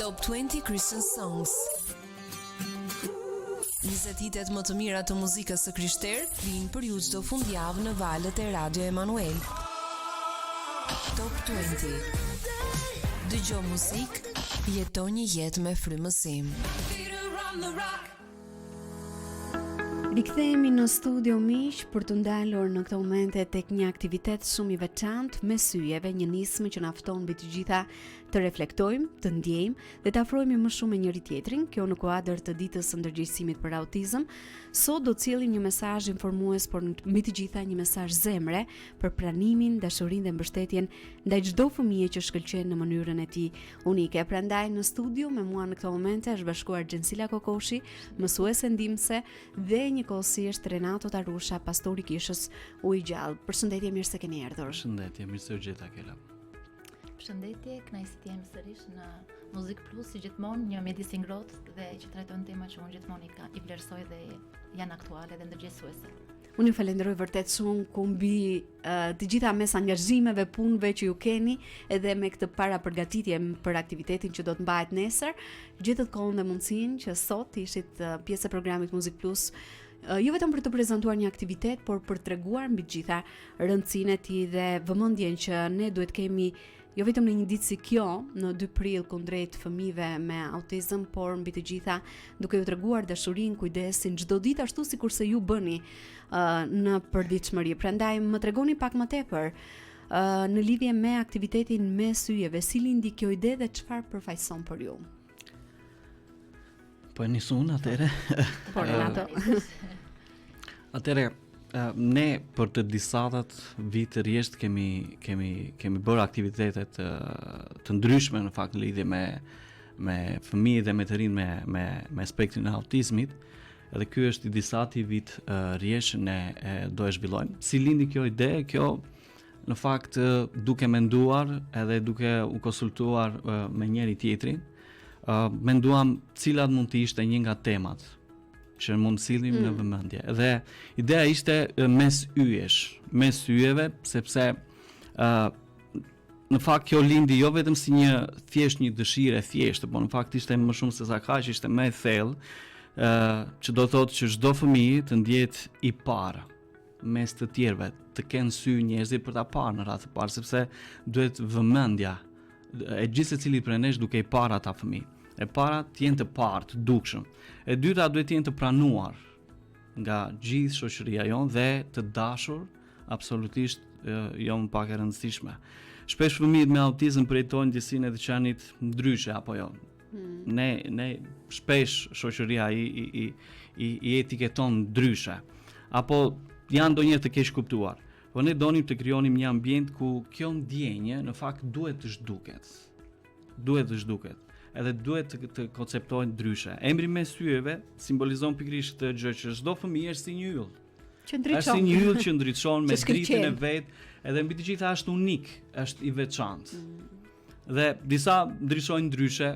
Top 20 Christian Songs. 20 hitet më të mira të muzikës së krishterë vijnë për ju çdo fundjavë në valët e Radio Emanuel. Top 20. Dëgjo muzikë, jeto një jetë me frymësim. Rikthehemi në studio miq për të ndalur në këtë momente tek një aktivitet shumë i veçantë me syjeve, një nismë që na fton mbi të gjitha të reflektojmë, të ndjejmë dhe të afrohemi më shumë me njëri tjetrin. Kjo në kuadër të ditës së ndërgjegjësimit për autizëm. Sot do të sjellim një mesazh informues, por mbi të gjitha një mesazh zemre për pranimin, dashurinë dhe mbështetjen ndaj çdo fëmie që shkëlqen në mënyrën e tij unike. Prandaj në studio me mua në këtë moment është bashkuar Xhensila Kokoshi, mësuese ndihmëse dhe njëkohësisht Renato Tarusha, pastori i Kishës Ujë Gjallë. Përshëndetje, mirë se keni ardhur. Përshëndetje, mirë se u gjeta Kela. Përshëndetje, kënaqësi të jemi sërish në Muzik Plus, si gjithmonë një mjedis i ngrohtë dhe që trajton tema që unë gjithmonë i vlerësoj dhe janë aktuale dhe ndërgjegjësuese. Unë ju falenderoj vërtet shumë ku mbi të gjitha mes angazhimeve, punëve që ju keni, edhe me këtë para përgatitje për aktivitetin që do të mbahet nesër, gjetët kohën dhe mundësinë që sot ishit pjesë e programit Muzik Plus, jo vetëm për të prezantuar një aktivitet, por për treguar mbi të gjitha rëndësinë e tij dhe vëmendjen që ne duhet kemi jo vetëm në një ditë si kjo, në 2 prill kundrejt fëmijëve me autizëm, por mbi të gjitha duke ju treguar dashurinë, kujdesin çdo ditë ashtu sikurse ju bëni në përditshmëri. Prandaj më tregoni pak më tepër në lidhje me aktivitetin me syjeve, si lindi kjo ide dhe çfarë përfaqëson për ju? Po e nisun atëre. Po Renato. Atëre ne për të disatat vite rjesht kemi bërë aktivitetet të ndryshme në fakt në lidhje me fëmijët dhe me të rinj me spektrin e autizmit. Edhe ky është i disati vit rjesht ne do e zhvillojmë. Si lindi kjo ide? Kjo në fakt duke menduar edhe duke u konsultuar me njëri tjetrin, menduam cilat mund të ishte një nga temat që mund sillim në vëmendje. Dhe ideja ishte mes yjeve, sepse në fakt kjo lindi jo vetëm si një dëshirë e thjeshtë, por në fakt ishte më shumë se sa kaq, ishte më e thellë, që do thotë që çdo fëmijë të ndjet i parë mes të tjerëve, të kenë sy njerëzit për ta parë në radhë të parë, sepse duhet vëmendja e gjithë secilit prej nesh duke i parë ata fëmijë. E para të jenë të parë, të dukshëm. E dyta duhet të jenë të pranuar nga gjithë shoqëria jonë dhe të dashur, absolutisht jo më pak e rëndësishme. Shpesh fëmijët me autizëm përjetojnë ndjesinë e veçanit ndryshe apo jo. Ne shpesh shoqëria i etiketon ndryshe. Apo janë ndonjëherë të keq kuptuar. Po ne donim të krijonim një ambient ku kjo ndjenjë në fakt duhet të zhduket. Edhe duhet të konceptohet ndryshe. Emri me syjeve simbolizon pikërisht këtë gjë që çdo fëmijë është si një yll. Është si një yll që ndriçon me dritën e vet, edhe mbi të gjitha është unik, është i veçantë. Dhe disa ndriçojnë ndryshe,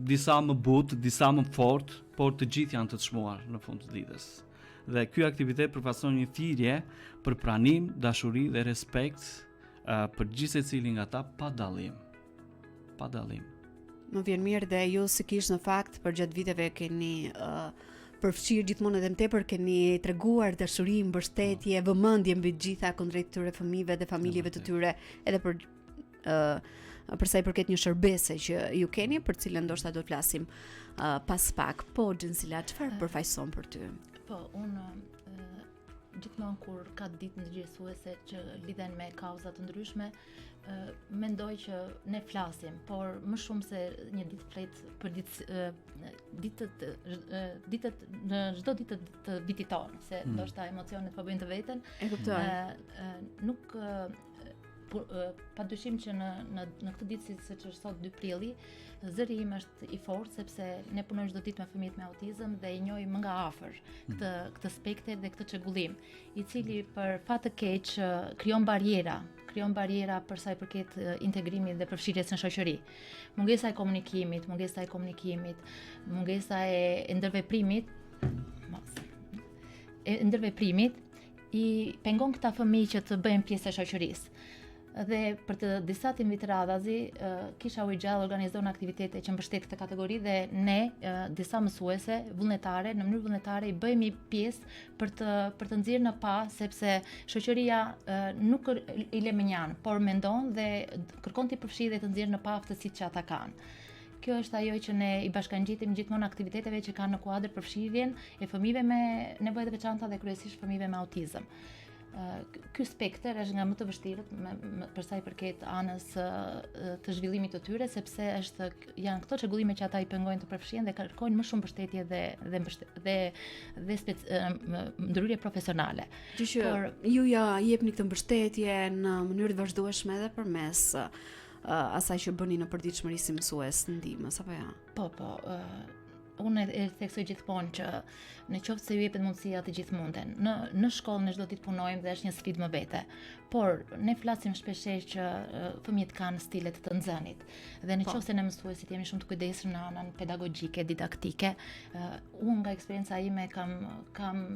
disa më butë, disa më fort, por të gjithë janë të çmuar në fund të ditës. Dhe ky aktivitet përfaqëson një thirrje për pranim, dashuri dhe respekt për gjithë secilin nga ata pa dallim. Më vjen mirë dhe ju si kish në fakt për gjatë viteve keni përfshirë gjithmonë edhe më tepër, keni treguar dashuri, mbështetje, vëmendje mbi të gjitha kundrejt këtyre fëmijëve dhe familjeve të tyre, edhe për sa i përket një shërbese që ju keni, për cilën ndoshta do të flasim pas pak. Po Xhensila, çfarë përfaqëson për ty? Po, unë gjithmonë kur ka ditë ndërgjegjësuese që lidhen me kauza të ndryshme, mendoj që ne flasim, por më shumë se një ditë flet për ditët në çdo ditë të vitit tonë, se ndoshta emocionet po bëjnë të veten. E kuptoj. Nuk padyshim që në këtë ditë siç është sot 2 prilli, zëri im është i fortë sepse ne punojmë çdo ditë me fëmijët me autizëm dhe i njohim më nga afër këtë spektër dhe këtë çrregullim, i cili për fat të keq krijon bariera për sa i përket integrimit dhe përfshirjes në shoqëri. Mungesa e komunikimit, mungesa e ndërveprimit i pengon këta fëmijë që të bëjnë pjesë e shoqërisë. Dhe për të disa tim vit radhazi, kisha u gjallë organizon aktivitete që mbështet këtë kategori dhe ne, disa mësuese vullnetare, në mënyrë vullnetare i bëjmë pjesë për të nxjerrë në pa, sepse shoqëria nuk i le menjan, por mendon dhe kërkon të përfshijë dhe të nxjerrë në pa aftësitë që ata kanë. Kjo është ajo që ne i bashkangjitim gjithmonë aktiviteteve që kanë në kuadër përfshirjen e fëmijëve me nevoja të veçanta dhe kryesisht fëmijëve me autizëm. Ky spektër është nga më të vështirët për sa i përket anës të zhvillimit të tyre, sepse janë këto çrregullime që ata i pengojnë të përfshihen dhe kërkojnë më shumë mbështetje dhe ndërhyrje profesionale. Por ju ja jepni këtë mbështetje në mënyrë të vazhdueshme edhe përmes asaj që bëni në përditshmëri si mësues ndihmës apo ja? Po, unë e theksoj gjithmonë që në qoftë se ju jepet mundësia të gjithë munden. Në shkollë ne çdo ditë punojmë dhe është një sfidë më vete. Por ne flasim shpeshherë që fëmijët kanë stile të nxënit. Dhe në qoftë se ne mësuesit jemi shumë të kujdesshëm në anën pedagogjike, didaktike, unë nga eksperienca ime kam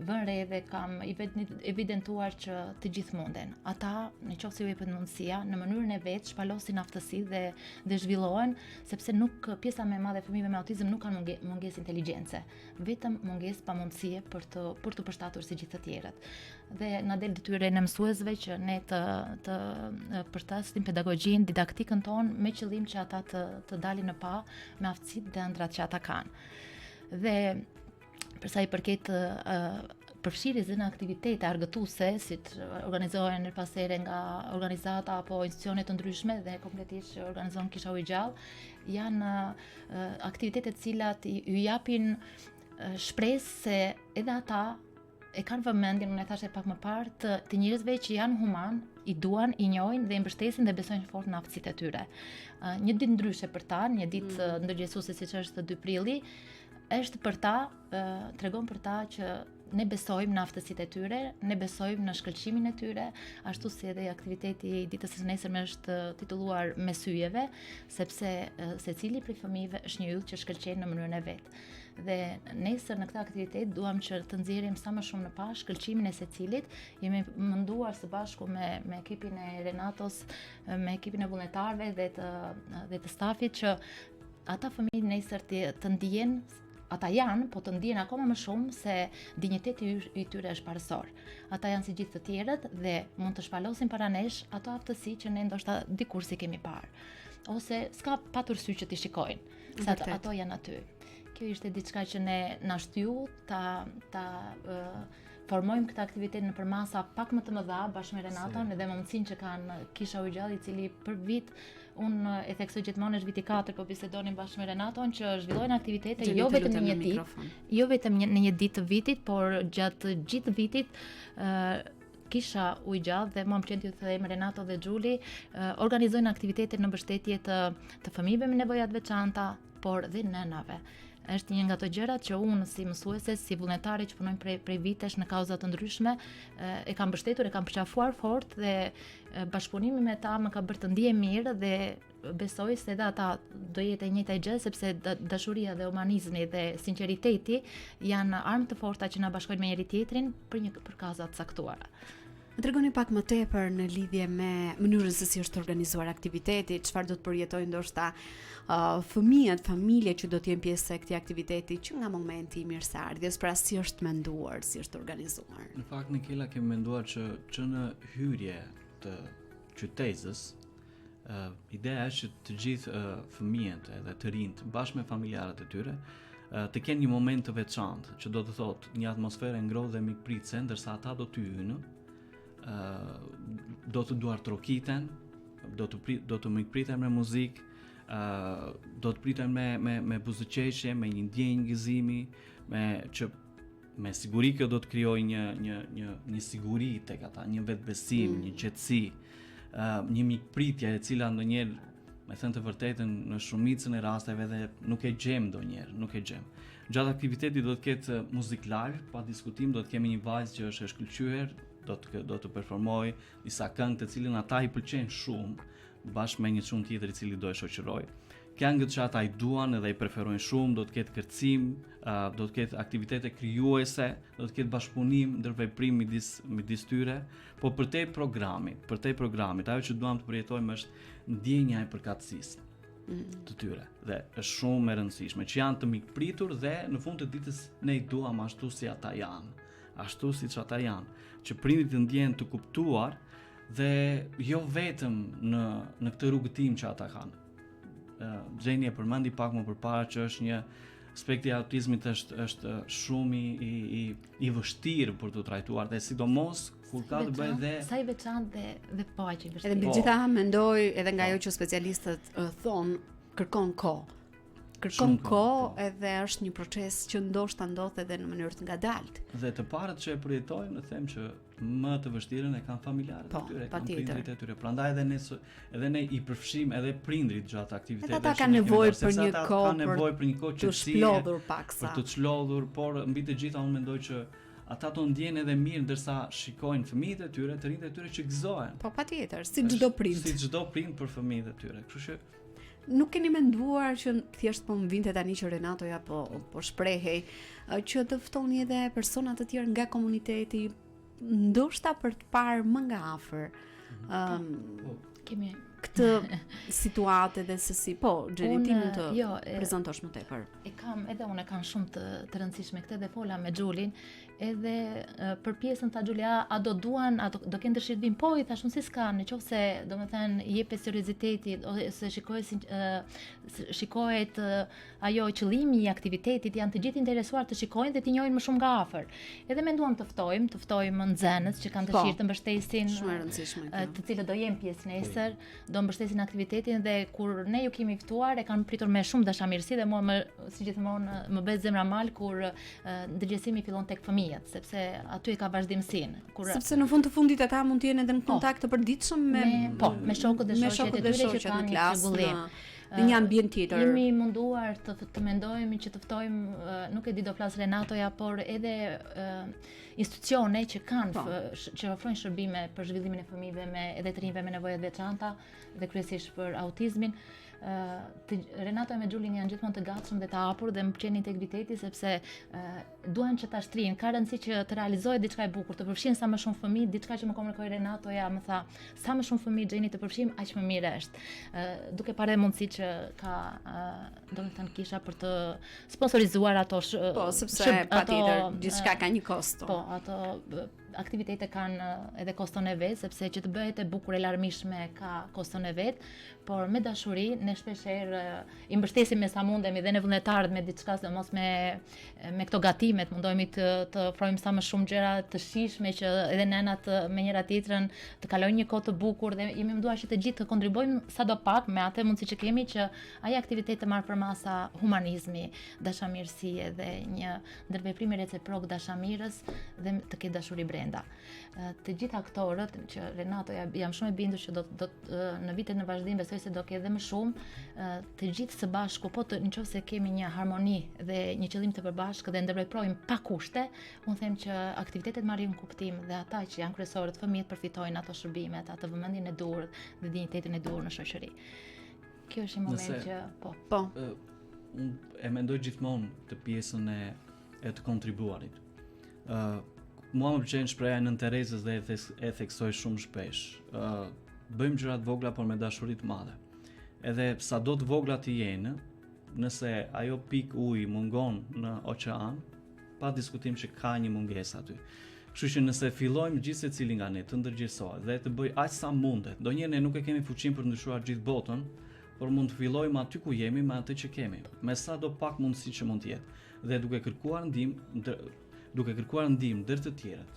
vënë re dhe kam evidentuar që të gjithë munden. Ata në qoftë se ju jepet mundësia, në mënyrën e vet shpalosin aftësi dhe zhvillohen, sepse nuk pjesa më e madhe e fëmijëve me autizëm nuk kanë mungesë inteligjence, vetëm mungesë pamundësie për të përshtatur si gjithë të tjerët. Dhe na del detyre në mësuesve që ne të përshtasim pedagogjin, didaktikën tonë me qëllim që ata të dalin në pa me aftësitë dhe ëndrat që ata kanë. Dhe për sa i përket përfshirjes në aktivitete argëtuese, si organizohen në pasere nga organizata apo institucione të ndryshme dhe konkretisht që organizon Kisha Ujë Gjallë, janë aktivitete të cilat ju japin shpresë se edhe ata e kanë vëmendjen, unë e thash pak më parë, të njerëzve që janë human, i duan, i njohin dhe i mbështesin dhe besojnë fort në aftësitë e tyre. Një ditë ndryshe për ta, një ditë ndërgjegjësuese siç është 2 prilli, është për ta, tregon për ta që ne besojmë në aftësitë e tyre, ne besojmë në shkëlqimin e tyre, ashtu si edhe aktiviteti i ditës së nesërme është titulluar Me syjeve, sepse secili prej fëmijëve është një yll që shkëlqen në mënyrën e vet. Dhe nesër në këtë aktivitet duam që të nxjerrim sa më shumë në pa shkëlqimin e secilit. Jemi menduar së bashku me ekipin e Renatos, me ekipin e vullnetarëve dhe të stafit që ata fëmijë nesër të ndihen, ata janë, po të ndihen akoma më shumë se dinjiteti i tyre është parësor. Ata janë si gjithë të tjerët dhe mund të shpalosin para nesh ato aftësi që ne ndoshta dikur si kemi parë. Ose s'ka patur sy që t'i shikojnë, se ato janë aty. Kjo ishte diçka që ne na shtyu ta formojmë këtë aktivitet në përmasa pak më të mëdha bashkë me Renaton dhe mundësinë që kanë Kisha Ujë Gjallë, i cili për vit unë e theksoj gjithmonë është viti 4, po bisedonim bashkë me Renaton që zhvillojnë aktivitete jo vetëm në një ditë, jo vetëm në një ditë të vitit, por gjatë gjithë vitit. Kisha Ujë Gjallë dhe më pëlqen t'ju them Renato dhe Xhuli organizojnë aktivitete në mbështetje të fëmijëve me nevoja të veçanta, por dhe nënave. Është një nga ato gjërat që unë si mësuese, si vullnetare që punojmë prej vitesh në kauza të ndryshme, e kam mbështetur, e kam përqafuar fort dhe bashkëpunimi me ta më ka bërë të ndihem mirë dhe besoj se edhe ata do jetë e njëjta gjë, sepse dashuria dhe humanizmi dhe sinqeriteti janë armë të forta që na bashkojnë me njëri tjetrin për kauza të caktuara. Më tregoni pak më tepër në lidhje me mënyrën se si është organizuar aktiviteti, çfarë do të përjetojnë ndoshta fëmijët, familjet që do të jenë pjesë e këtij aktiviteti që nga momenti i mirëseardhjes, pra si është menduar, si është organizuar. Në fakt ne kemi menduar që në hyrje të qytetës, ideja është që të gjithë fëmijët edhe të rinjt bashkë me familjarët e tyre të kenë një moment të veçantë, që do të thotë një atmosferë ngrohtë dhe mikpritëse, ndërsa ata do të hyjnë, do të duartrokiten, do të mikpriten me muzikë, do të priten me buzëqeshje, me një ndjenjë gëzimi, me siguri kjo do të krijojë një siguri tek ata, një vetbesim, një qetësi, një mikpritje e cila ndonjëherë, me thënë të vërtetën, në shumicën e rasteve dhe nuk e gjem ndonjëherë, nuk e gjem. Gjatë aktivitetit do të ketë muzikë live, pa diskutim do të kemi një vajzë që është e shkëlqyer, do të performoj disa këngë të cilën ata i pëlqejnë shumë, bashkë me një çun tjetër i cili do e shoqëroj. këngët që ata i duan edhe i preferojnë shumë, do të ketë kërcim, do të ketë aktivitete krijuese, do të ketë bashkëpunim ndër veprim midis tyre, po për te programit, ajo që duam të përjetojmë është ndjenja e përkatësisë të tyre dhe është shumë e rëndësishme që janë të mikpritur dhe në fund të ditës ne i duam ashtu si ata janë, ashtu siç ata janë, që prindit të ndjehen të kuptuar dhe jo vetëm në këtë rrugëtim që ata kanë. Gjeni e përmendi pak më përpara që është një aspekti i autizmit është shumë i vështirë për të trajtuar dhe sidomos kur ka të bëjë dhe sa i veçantë dhe po aq i vështirë. Edhe megjithatë mendoj edhe nga ajo që specialistët thonë, kërkon kohë. Kërkon kohë edhe është një proces që ndoshta ndodh edhe në mënyrë të ngadaltë. Dhe të parët që e përjetojnë, them që më të vështirën e kanë familjarët e tyre, kanë prindrit e tyre. Prandaj edhe ne i përfshim edhe prindrit gjatë aktiviteteve. Ata kanë nevojë për një kohë të çlodhur paksa. Për të çlodhur, por mbi të gjitha unë mendoj që ata të ndjehen edhe mirë ndërsa shikojnë fëmijët e tyre, të rinjtë e tyre që gëzohen. Po patjetër, si çdo prind. Si çdo prind për fëmijët e tyre. Kështu që nuk keni menduar që thjesht po më vinte tani që Renatoja po shprehej që të ftoni edhe persona të tjerë nga komuniteti, ndoshta për të parë më nga afër kemi këtë situatë dhe se si gjenitimin të prezantosh më tepër. Unë kam shumë të rëndësishme këtë dhe fola me Xhulin, edhe për pjesën ta Xhulia, a do duan, a do kenë dëshirë të vinë, po i thash unë si s'ka, nëse domethënë i jep serioziteti ose shikohet ajo qëllimi i aktivitetit, janë të gjithë interesuar të shikojnë dhe të njohin më shumë nga afër. Edhe menduam të ftojmë nxënës që kanë dëshirë të mbështesin, shumë e rëndësishme, të cilët do jenë pjesë nesër, do mbështesin aktivitetin dhe kur ne ju kemi ftuar e kanë pritur me shumë dashamirësi dhe mua si gjithmonë më bëhet zemra mal kur ndërgjegjësimi fillon tek fëmijët, sepse aty e ka vazhdimsinë. Sepse në fund të fundit ata mund të jenë edhe në kontakt të përditshëm me shokët dhe shoqet e tyre që kanë një rregullim. Në një ambient tjetër. Jemi munduar të mendojmë që të ftojmë, nuk e di do flas Renatoja, por edhe institucione që kanë që ofrojnë shërbime për zhvillimin e fëmijëve edhe të rinjve me nevoja të veçanta dhe kryesisht për autizmin. Renato me Xhulin janë gjithmonë të gatshëm dhe të hapur dhe më pëlqen integriteti sepse duan që ta shtrihen, ka rëndësi që të realizohet diçka e bukur, të përfshin sa më shumë fëmijë, diçka që më komunikoi Renatoja, më tha, sa më shumë fëmijë Xheni të përfshim, aq më mirë është. Duke parë mundësi që ka domethënë kisha për të sponsorizuar ato sepse patjetër gjithçka ka një kosto. Po, ato aktivitete kanë edhe koston e vet, sepse që të bëhet e bukur e larmishme ka koston e vet, por me dashuri ne shpeshherë i mbështesim me sa mundemi dhe ne vullnetarët me diçka, sidomos me këto gatimet, mundohemi të ofrojmë sa më shumë gjëra të shijshme që edhe nënat me njëra tjetrën të kalojnë një kohë të bukur dhe jemi munduar që të gjithë të kontribuojmë sadopak me atë mundësi që kemi që ai aktivitet të marrë përmasa humanizmi, dashamirësie dhe një ndërveprim reciprok dashamirës dhe të ketë dashuri brenda. Të gjithë aktorët që Renato jam shumë e bindur që do në vitet në vazhdim besoj se do ketë edhe më shumë, të gjithë së bashku, po nëse kemi një harmoni dhe një qëllim të përbashkët dhe ndërveprojmë pa kushte, unë them që aktivitetet marrin kuptim dhe ata që janë kryesorët, fëmijët përfitojnë ato shërbimet, atë vëmendjen e duhur dhe dinjitetin e duhur në shoqëri. Kjo është një moment që po. Unë e mendoj gjithmonë të pjesën e të kontribuarit. Mua më pëlqen shpreha e Nën Terezës dhe e theksoj shumë shpesh. Bëjmë gjëra të vogla por me dashuri të madhe. Edhe sado të vogla të jenë, nëse ajo pikë ujë mungon në oqean, pa diskutim që ka një mungesë aty. Kështu që nëse fillojmë gjithë secili nga ne të ndërgjegjësohet dhe të bëj aq sa mundet, ndonjëherë ne nuk e kemi fuqinë për të ndryshuar gjithë botën, por mund të fillojmë aty ku jemi me atë që kemi, me sa do pak mundësi që mund të jetë. Dhe duke kërkuar ndihmë ndër të tjerët,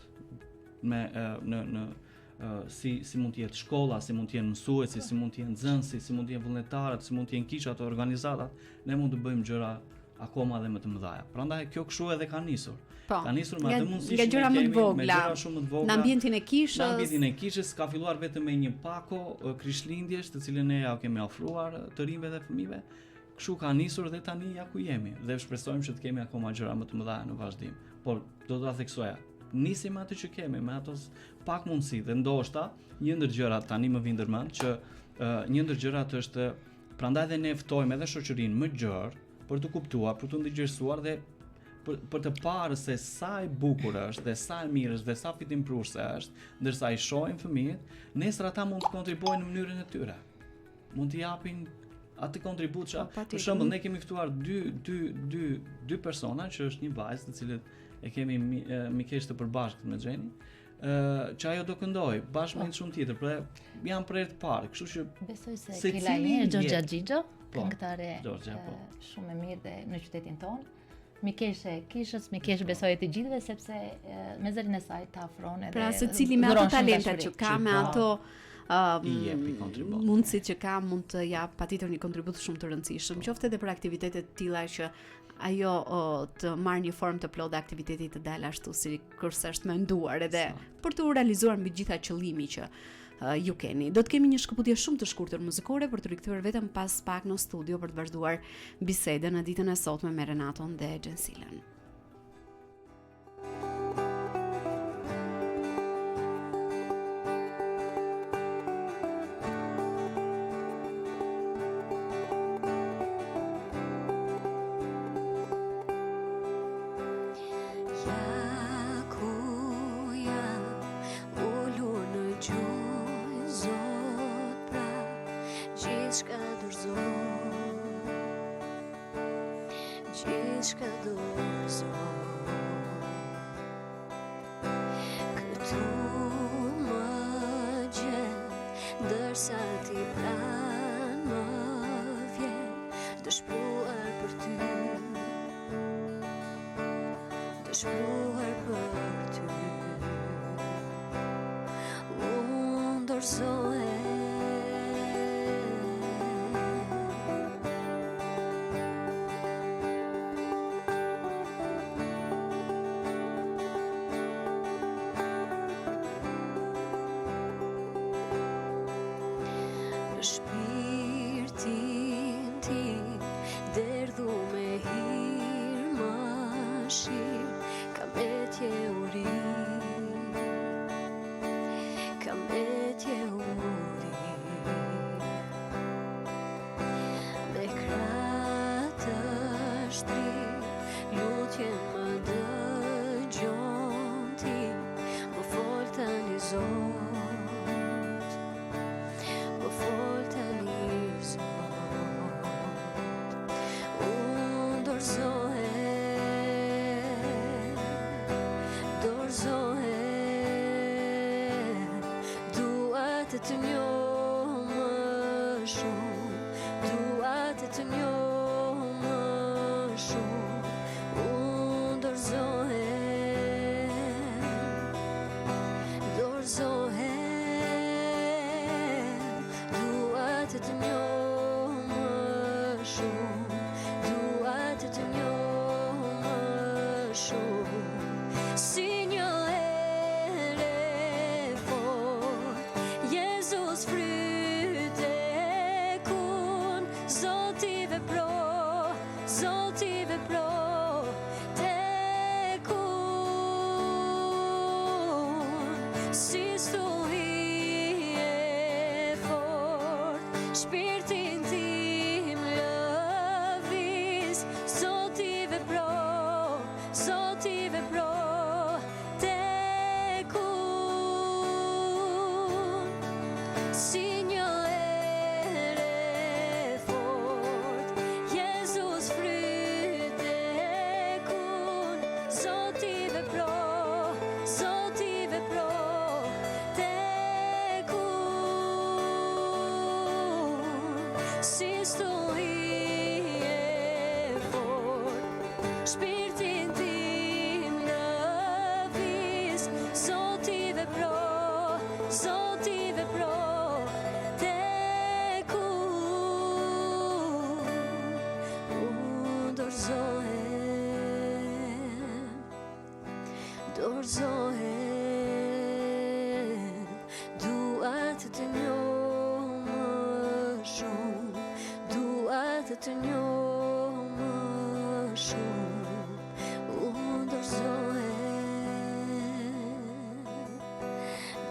si mund të jetë shkolla, si mund të jenë mësuesi, si mund të jenë nxënësi, si mund të jenë vullnetarët, si mund të jenë kishat, organizatat, ne mund të bëjmë gjëra akoma dhe më të mëdha. Prandaj kjo kështu edhe ka nisur. Ka nisur me atë mundësi që gjëra më të vogla, në ambientin e kishës. Në ambientin e kishës ka filluar vetëm me një pako krishtlindjesh, të cilën ne ja kemi ofruar të rinjve dhe fëmijëve. Kështu ka nisur dhe tani ja ku jemi dhe shpresojmë që të kemi akoma gjëra më të mëdha në vazhdim. Por do ta theksoja, nisim atë që kemi me ato pak mundësi dhe ndoshta një ndër gjërat tani më vjen ndërmend që një ndër gjërat është Prandaj dhe ne ftojmë edhe shoqërinë më gjerë për të kuptuar, për të ndërgjegjësuar dhe për të parë se sa e bukur është dhe sa e mirë është dhe sa fitimprurse është, ndërsa i shohin fëmijët, nesër ata mund të kontribuojnë në mënyrën e tyre. Mund të japin atë kontribut që, për shembull, ne kemi ftuar dy persona që është një vajzë të cilët e kemi mikesht të përbashkët me Xheni, që ajo do këndoj bashkë me një shumë tjetër, pra janë prerë të parë, kështu që besoj se kela një Gjorgja Xhixho, këngëtare po. shumë e mirë dhe në qytetin tonë. Mikesh e kishës, Mikesh besoj e të gjithëve sepse me zërin e saj të afron edhe pra secili me ato talentet që ka, me ato mundësit që ka, mund të jap patjetër një kontribut shumë të rëndësishëm, qoftë edhe për aktivitetet të tilla që ajo të marrë një formë të plotë aktiviteti të dalë ashtu si kurse është menduar edhe për të realizuar mbi gjitha qëllimi që ju keni. Do të kemi një shkëputje shumë të shkurtër muzikore për të rikthyer vetëm pas pak në studio për të vazhduar bisedën në ditën e sotme me Renaton dhe Gjensilen.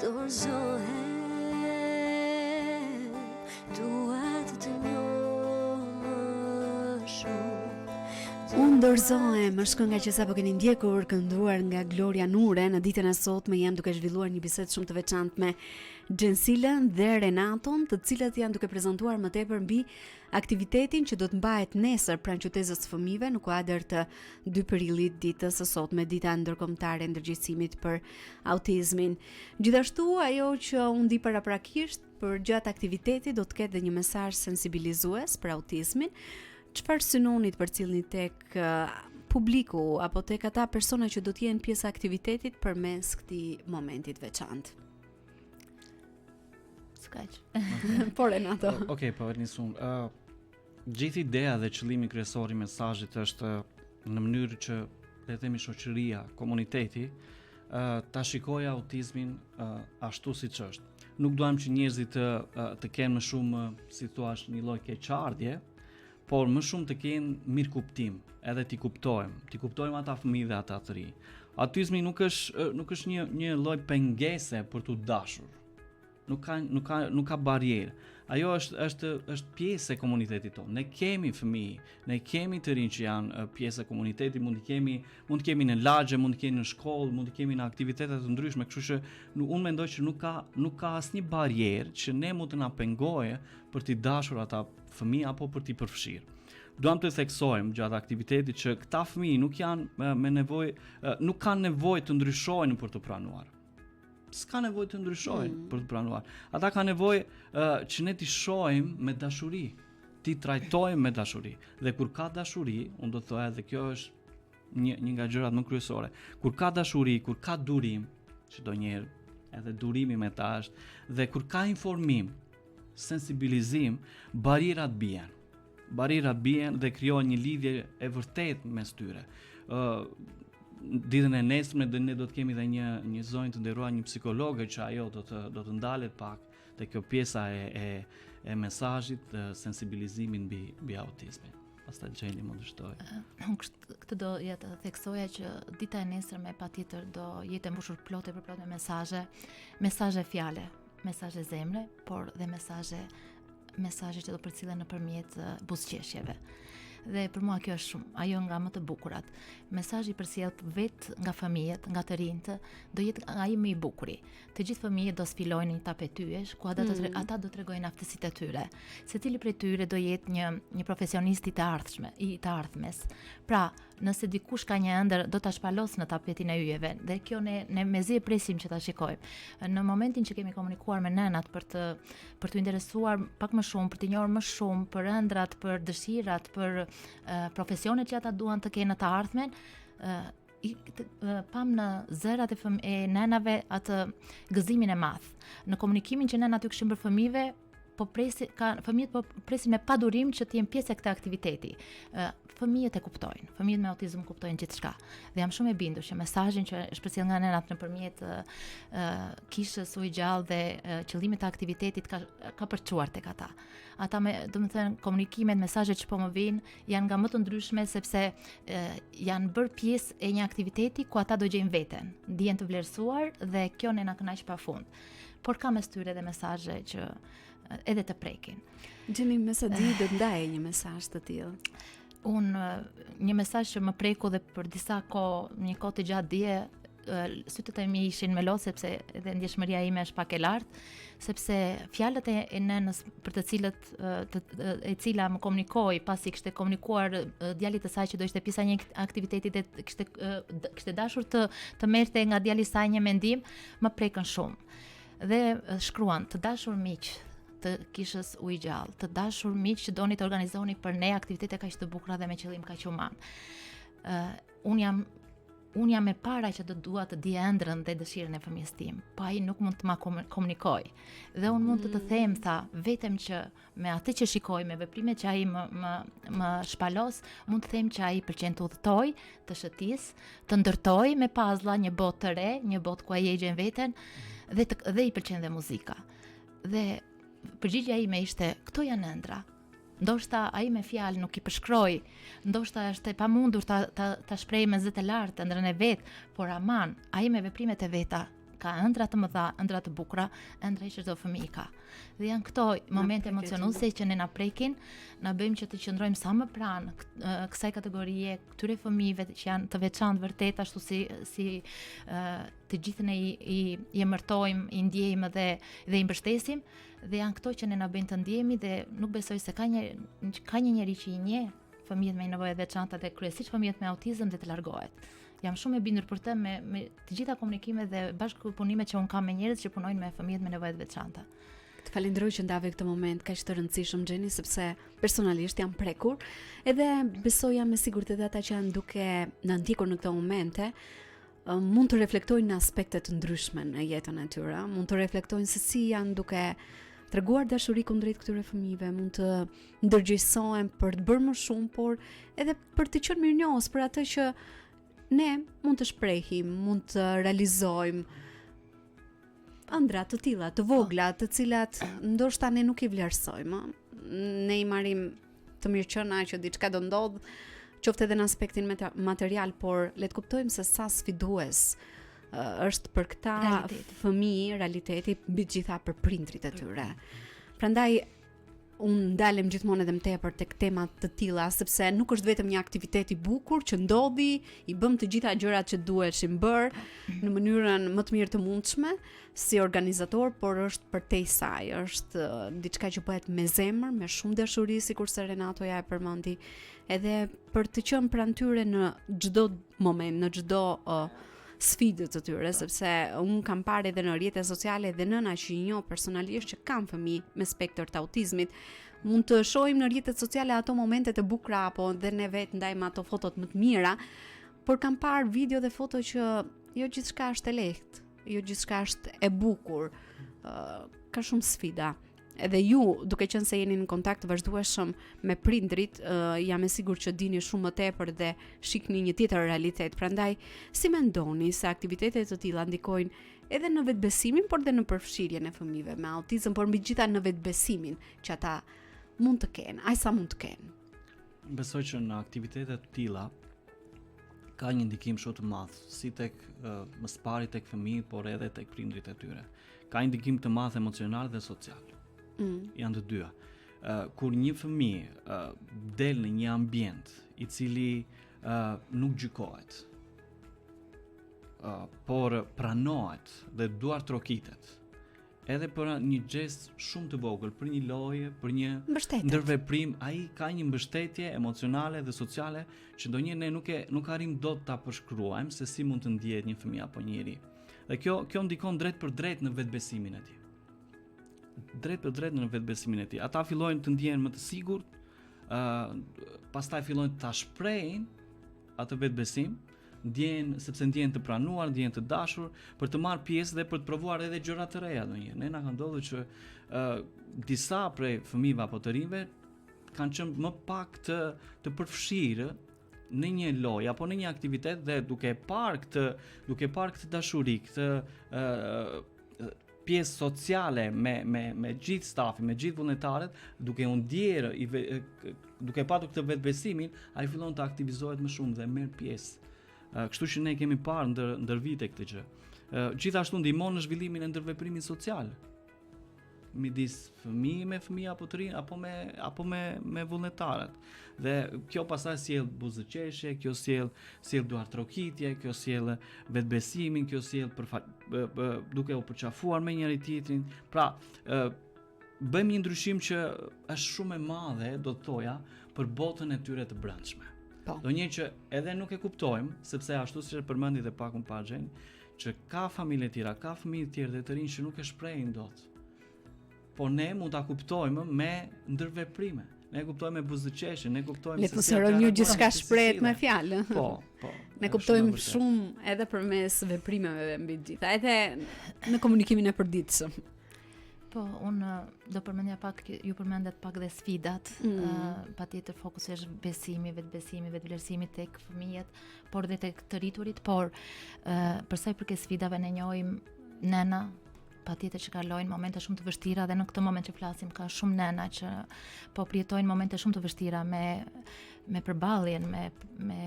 Dorzohen, dua të të njoh Unë dorëzohem, është kënga që sapo keni ndjekur, kënduar nga Gloria Nure. Në ditën e sotme jam duke zhvilluar një bisedë shumë të veçantë me Gjensilën dhe Renaton, të cilët janë duke prezantuar më tepër mbi aktivitetin që do të mbahet nesër pranë qytetës së fëmijëve në kuadër të 2 prillit, ditës së sotme, dita ndërkombëtare e ndërgjegjësimit për autizmin. Gjithashtu, ajo që unë di paraprakisht për gjatë aktivitetit do të ketë dhe një mesazh sensibilizues për autizmin. Çfarë synoni të përcjellni tek publiku apo tek ata persona që do të jenë pjesë e aktivitetit përmes këtij momenti të veçantë? Skaq. Por Renato. Okej, po nisun. Gjithë ideja dhe qëllimi kryesor i mesazhit është në mënyrë që le të themi shoqëria, komuniteti ta shikojë autizmin ashtu siç është. Nuk duam që njerëzit të kenë më shumë, si thua, një lloj keqardhje, por më shumë të kenë mirë kuptim, edhe t'i kuptojmë ata fëmijë dhe ata të ri. Autizmi nuk është një lloj pengese për t'u dashur. Nuk ka barierë. Ajo është pjesë e komunitetit tonë. Ne kemi fëmijë, ne kemi të rinj që janë pjesë e komunitetit, mund të kemi në lagje, mund të kemi në shkollë, mund të kemi në aktivitete të ndryshme, kështu që unë mendoj që nuk ka asnjë barierë që ne mund të na pengojë për t'i dashur ata fëmijë apo për t'i përfshirë. Duam të theksojmë gjatë aktivitetit që këta fëmijë nuk janë me nevojë, nuk kanë nevojë të ndryshojnë për të pranuar. S'ka nevojë të ndryshojnë për të pranuar. Ata kanë nevojë që ne t'i shohim me dashuri, t'i trajtojmë me dashuri. Dhe kur ka dashuri, unë do të thoya edhe kjo është një nga gjërat më kryesore. Kur ka dashuri, kur ka durim, çdonjëherë edhe durimi me ta është, dhe kur ka informim, sensibilizim, barierat bien dhe krijohen një lidhje e vërtetë mes tyre. Ditën e nesërme ne do të kemi dhe një zonjë të nderuar, një psikologe që ajo do të ndalet pak te kjo pjesa e mesazhit, sensibilizimin mbi autizmin. Pastaj Gjeni mund të shtoj. Këtë do jetë theksoja që dita e nesërme patjetër do jetë mbushur plot me mesazhe fjale, mesazhe zemre, por dhe mesazhe që do përcillen nëpërmjet buzëqeshjeve. Dhe për mua kjo është ajo nga më të bukurat. Mesazhi përcjell vetë nga fëmijët, nga të rinjt, do jetë ai më i bukuri. Të gjithë fëmijët do sfilojnë një tapetyesh ku ata do tregojnë aftësitë e tyre. Secili prej tyre do jetë një profesionist i të ardhmes. Pra, nëse dikush ka një ëndër, do ta shpalos në tapetin e yjeve. Dhe kjo ne mezi e presim që ta shikojmë. Në momentin që kemi komunikuar me nënat për të interesuar pak më shumë, për të njohur më shumë për ëndrat, për dëshirat, për profesionet që ata duan të kenë të ardhmen, pam në zërat e nënave atë gëzimin e madh. Në komunikimin që nënat ju kishin për fëmijëve, fëmijët po presin me padurim që të jenë pjesë e këtij aktiviteti. Fëmijët e kuptojnë, fëmijët me autizëm kuptojnë gjithçka. Dhe jam shumë e bindur që mesazhin që është përcjell nga nënat nëpërmjet kishës Ujë Gjallë dhe qëllimit të aktivitetit ka përçuar tek ata. Ata domethënë komunikimet, mesazhet që po më vijnë janë nga më të ndryshme sepse janë bërë pjesë e një aktiviteti ku ata do gjejnë veten, ndihen të vlerësuar dhe kjo ne na kënaq pafund. Por ka mes tyre dhe mesazhe që edhe të prekin. Gjeni me sa di do të ndajë një mesazh të tillë. Një mesazh që më preku dhe për disa një kohë të gjatë dje, sytet e mi ishin me lot sepse edhe ndjeshmëria ime është pak e lartë, sepse fjalët e nënës për të cilët e cila më komunikoi pasi kishte komunikuar djalit të saj që do ishte pjesa një aktiviteti dhe kishte dashur të merrte nga djali i saj një mendim, më prekën shumë. Dhe shkruan: të dashur miq të kishës Ujë Gjallë, të dashur miq që doni të organizoni për ne aktivitete kaq të bukura dhe me qëllim kaq human. Unë jam e para që do dua të di ëndrrën dhe dëshirën e fëmijës tim, po ai nuk mund të ma komunikoj. Dhe unë mund të them, vetëm që me atë që shikoj, me veprimet që ai më shpalos, mund të them që ai pëlqen të udhëtoj, të shëtis, të ndërtoj me puzzle një botë të re, një botë ku ai e gjen veten, dhe i pëlqen dhe muzika. Dhe përgjigjja ime ishte: këto janë ëndra. Ndoshta ai me fjalë nuk i përshkroi, ndoshta është e pamundur ta shprehë me zë të lartë ëndrrën e vet, por aman, ai me veprimet e veta ka ëndra të mëdha, ëndra të bukura, ëndra që çdo fëmijë ka. Dhe janë këto momente emocionuese që ne na prekin, na bëjmë që të qëndrojmë sa më pranë kësaj kategorie, këtyre fëmijëve që janë të veçantë vërtet, ashtu si të gjithën i emërtojmë, i ndjejmë dhe i mbështesim, dhe janë këto që ne na bëjnë të ndjehemi dhe nuk besoj se ka një njeri që i njeh fëmijët me nevoja të veçanta dhe kryesisht fëmijët me autizëm dhe të largohet. Jam shumë e bindur për të me të gjitha komunikimet dhe bashkëpunimet që unë kam me njerëz që punojnë me fëmijët me nevoja të veçanta. Të falenderoj që ndave këtë moment kaq të rëndësishëm Gjeni, sepse personalisht jam prekur, edhe besoj jam me sigurt edhe ata që janë duke na ndjekur në këto momente, mund të reflektojnë në aspekte të ndryshme në jetën e tyre, mund të reflektojnë se si janë duke treguar dashuri kundrejt këtyre fëmijëve, mund të ndërgjegjësohen për të bërë më shumë, por edhe për të qenë mirënjohës për atë që ne mund të shprehim, mund të realizojmë ëndra të tilla, të vogla, të cilat ndoshta ne nuk i vlerësojmë. Ne i marrim të mirëqëna që diçka do ndodh, qoftë edhe në aspektin material, por le të kuptojmë se sa sfidues është për këta fëmijë realiteti, mbi të gjitha për prindrit e tyre. Prandaj unë ndalem gjithmonë edhe më tepër tek tema të tilla, sepse nuk është vetëm një aktivitet i bukur që ndodhi, i bëm të gjitha gjërat që duheshin bër në mënyrën më të mirë të mundshme si organizator, por është përtej saj, është diçka që bëhet me zemër, me shumë dashuri, sikurse Renato ja e përmendi, edhe për të qenë pranë tyre në çdo moment, në çdo sfidët të tyre, sepse unë kam parë edhe në rrjetet sociale dhe nëna që i njoh personalisht që kanë fëmijë me spektër të autizmit, mund të shohim në rrjetet sociale ato momentet e bukura apo dhe ne vetë ndajmë ato fotot më të mira, por kam parë video dhe foto që jo gjithçka është e lehtë, jo gjithçka është e bukur, ka shumë sfida. Edhe ju, duke qenë se jeni në kontakt vazhdueshëm me prindrit, jam e sigurt që dini shumë më tepër dhe shikni një tjetër realitet. Prandaj, si mendoni se aktivitetet të tilla ndikojnë edhe në vetbesimin, por dhe në përfshirjen e fëmijëve me autizëm, por mbi gjitha në vetbesimin që ata mund të kenë, aq sa mund të kenë? Besoj që në aktivitetet të tilla ka një ndikim shumë të madh, si tek më së pari tek fëmijët, por edhe tek prindrit e tyre. Ka një ndikim të madh emocional dhe social. Janë të dyja. Kur një fëmijë del në një ambient i cili nuk gjykohet, por pranohet dhe duar trokitet, edhe për një gest shumë të vogël, për një lojë, për një ndërveprim, ai ka një mbështetje emocionale dhe sociale që ndonjëherë ne nuk arrim dot ta përshkruajmë se si mund të ndihet një fëmijë apo një njerëz. Dhe kjo ndikon drejt për drejt në vetbesimin e tij. Drejt për drejt në vetbesimin e tij. Ata fillojnë të ndjehen më të sigurt, pastaj fillojnë ta shprehin atë vetbesim, sepse ndjehen të pranuar, ndjehen të dashur për të marrë pjesë dhe për të provuar edhe gjëra të reja ndonjëherë. Ne na ka ndodhur që disa prej fëmijëve apo të rinjve kanë qenë më pak të përfshirë në një lojë apo në një aktivitet dhe duke parë këtë dashuri, këtë pjesë sociale me gjithë stafin, me gjithë vullnetarët, duke u ndjerë, duke patur këtë vetbesimin, ai fillon të aktivizohet më shumë dhe merr pjesë. Kështu që ne kemi parë ndër vite këtë gjë. Gjithashtu ndihmon në zhvillimin e ndërveprimit social midis fëmijë apo të rinj apo me vullnetarët. Dhe kjo pastaj sjell buzëqeshje, kjo sjell duar trokitje, kjo sjell vetbesimin, kjo sjell duke u përqafuar me njëri tjetrin. Pra, bëjmë një ndryshim që është shumë e madhe, do të thoja, për botën e tyre të brendshme. Ndonjëherë që edhe nuk e kuptojmë, sepse ashtu siç e përmendi dhe pak më parë, që ka familje të tjera, ka fëmijë të tjerë dhe të rinj që nuk e shprehin dot. Po ne mund ta kuptojmë me ndërveprime. Ne kuptojmë me buzëqeshje, ne kuptojmë se le të mësojmë ju gjithçka shprehet me fjalë. Po. Ne kuptojmë shumë edhe përmes veprimeve mbi të gjitha, edhe në komunikimin e përditshëm. Po, unë do përmendja pak, ju përmendet pak dhe sfidat, patjetër fokusi është besimi, vetbesimi, vetvlerësimi tek fëmijët, por dhe tek të rriturit, por për sa i përket sfidave ne njohim nëna patjetër që kalojnë momente shumë të vështira dhe në këtë moment që flasim ka shumë nëna që po përjetojnë momente shumë të vështira me me përballjen me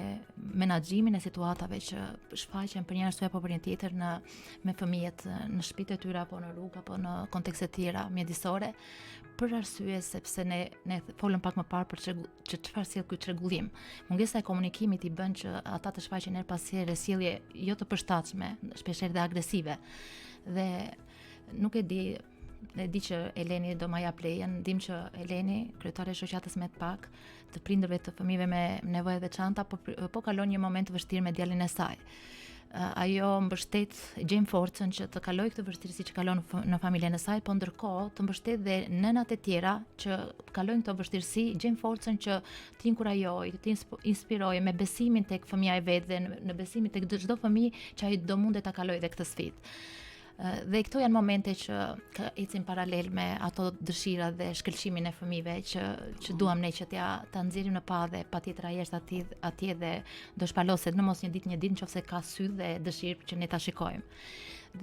menaxhimin e situatave që shfaqen për një arsye apo për një tjetër me fëmijët në shtëpitë e tyre apo në rrugë apo në kontekste tjera mjedisore, për arsye sepse ne folëm pak më parë për çfarë sjell ky çrregullim. Mungesa e komunikimit i bën që ata të shfaqin her pas here sjellje jo të përshtatshme, shpeshherë dhe agresive. Dhe nuk e di që Eleni do ma jap lejen, dim që Eleni, kryetare e shoqatës Me të Pak, të prindërve të fëmijëve me nevoja të veçanta, po kalon një moment të vështirë me djalin e saj. Ajo mbështet, gjen forcën që të kaloj këtë vështirësi që kalon në familjen e saj, po ndërkohë të mbështet dhe nënat e tjera që kalojnë këtë vështirësi, gjen forcën që të inkurajojë, të inspirojë me besimin tek fëmia e vet dhe në besimin tek çdo fëmijë që ai do mundet ta kalojë dhe këtë sfidë. Dhe këto janë momente që ecin paralel me ato dëshira dhe shkëlqimin e fëmijëve që duam ne që ta nxjerrim në pa dhe patjetër ai është atje dhe do shpaloset në mos një ditë nëse ka sy dhe dëshirë që ne ta shikojmë.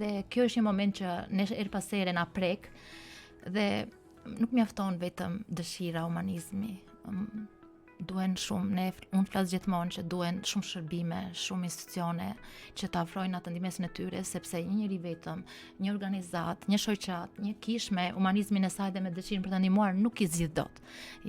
Dhe kjo është një moment që ne her pas here na prek dhe nuk mjafton vetëm dëshira, humanizmi. Duhen shumë, unë flas gjithmonë që duhen shumë shërbime, shumë institucione që të afrojnë atë ndihmën e tyre, sepse një njeri vetëm, një organizat, një shoqat, një kish me humanizmin e saj dhe me dëshirën për ta ndihmuar nuk i zgjidh dot.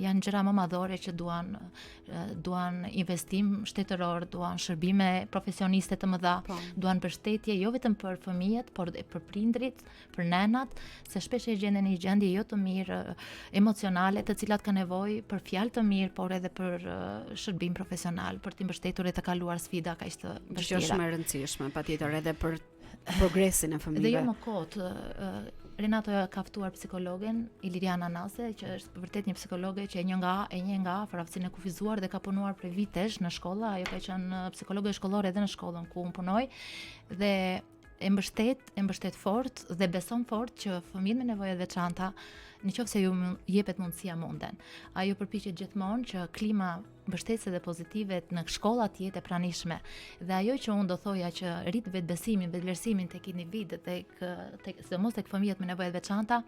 Janë gjëra më madhore që duan investim shtetëror, duan shërbime profesioniste të mëdha, duan mbështetje jo vetëm për fëmijët, por edhe për prindrit, për nënat, se shpesh e gjenden në një gjendje jo të mirë emocionale, të cilat kanë nevojë për fjalë të mirë, por edhe për shërbim profesional, për të mbështetur e të kaluar sfida kaq të vështira. Që është shumë e rëndësishme, patjetër edhe për progresin e fëmijëve. Dhe jo më kot, Renato ka ftuar psikologen Iliriana Nase, që është vërtet një psikologe që e njeh nga afër aftësinë e kufizuar dhe ka punuar për vitesh në shkolla, ajo ka qenë psikologe shkollore edhe në shkollën ku unë punoj dhe e mbështet fort dhe beson fort që fëmijët me nevoja të veçanta, nëse ju jepet mundësia munden. Ajo përpiqet gjithmonë që klima mbështetëse dhe pozitive në shkollat të jetë e pranishme. Dhe ajo që unë do thoja që rrit vetbesimin, vetëvlerësimin tek individët, sidomos tek fëmijët me nevoja të veçanta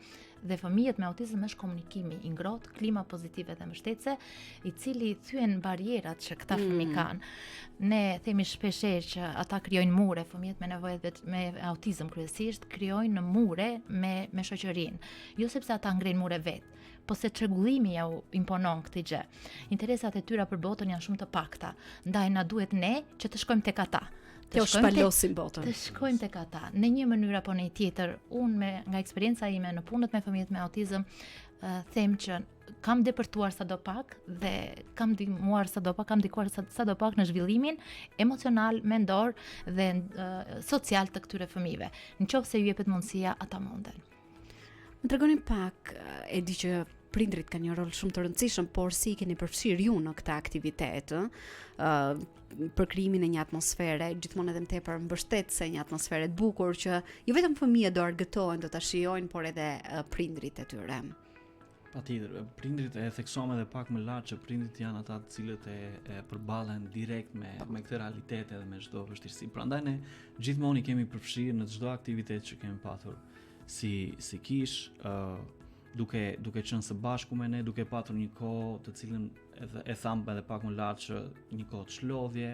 dhe fëmijët me autizëm është komunikimi i ngrohtë, klima pozitive dhe mbështetëse, i cili thyen barierat që këta fëmijë kanë. Ne themi shpeshherë që ata krijojnë mure, fëmijët me nevoja me autizëm kryesisht krijojnë mure me shoqërinë. Jo sepse ata ngrenë mure vetë, po se çrregullimi ja u imponon këtë gjë. Interesat e tyra për botën janë shumë të pakta, ndaj na duhet ne që të shkojmë tek ata. Të shpalosim botën. Të shkojmë tek ata. Në një mënyrë apo në një tjetër, unë nga eksperienca ime në punët me fëmijët me autizëm, them që kam depërtuar sadopak dhe kam ndihmuar sadopak, kam ndikuar sadopak në zhvillimin emocional, mendor dhe social të këtyre fëmijëve. Nëse ju jepet mundësia, ata munden. Më tregoni pak, e di që prindrit kanë një rol shumë të rëndësishëm, por si keni përfshirë ju në këtë aktivitet, për krijimin e një atmosfere gjithmonë edhe më tepër mbështetëse, një atmosfere të bukur që jo vetëm fëmijët do argëtohen, do ta shijojnë, por edhe prindrit e tyre. Patjetër, prindrit e theksojmë edhe pak më lart që prindrit janë ata të cilët e përballen direkt me këtë realitet edhe me çdo vështirësi. Prandaj ne gjithmonë i kemi përfshirë në çdo aktivitet që kemi patur si kish, duke qenë së bashku me ne, duke patur një kohë të cilën e tham edhe pak më lart që një kohë të shlodhje,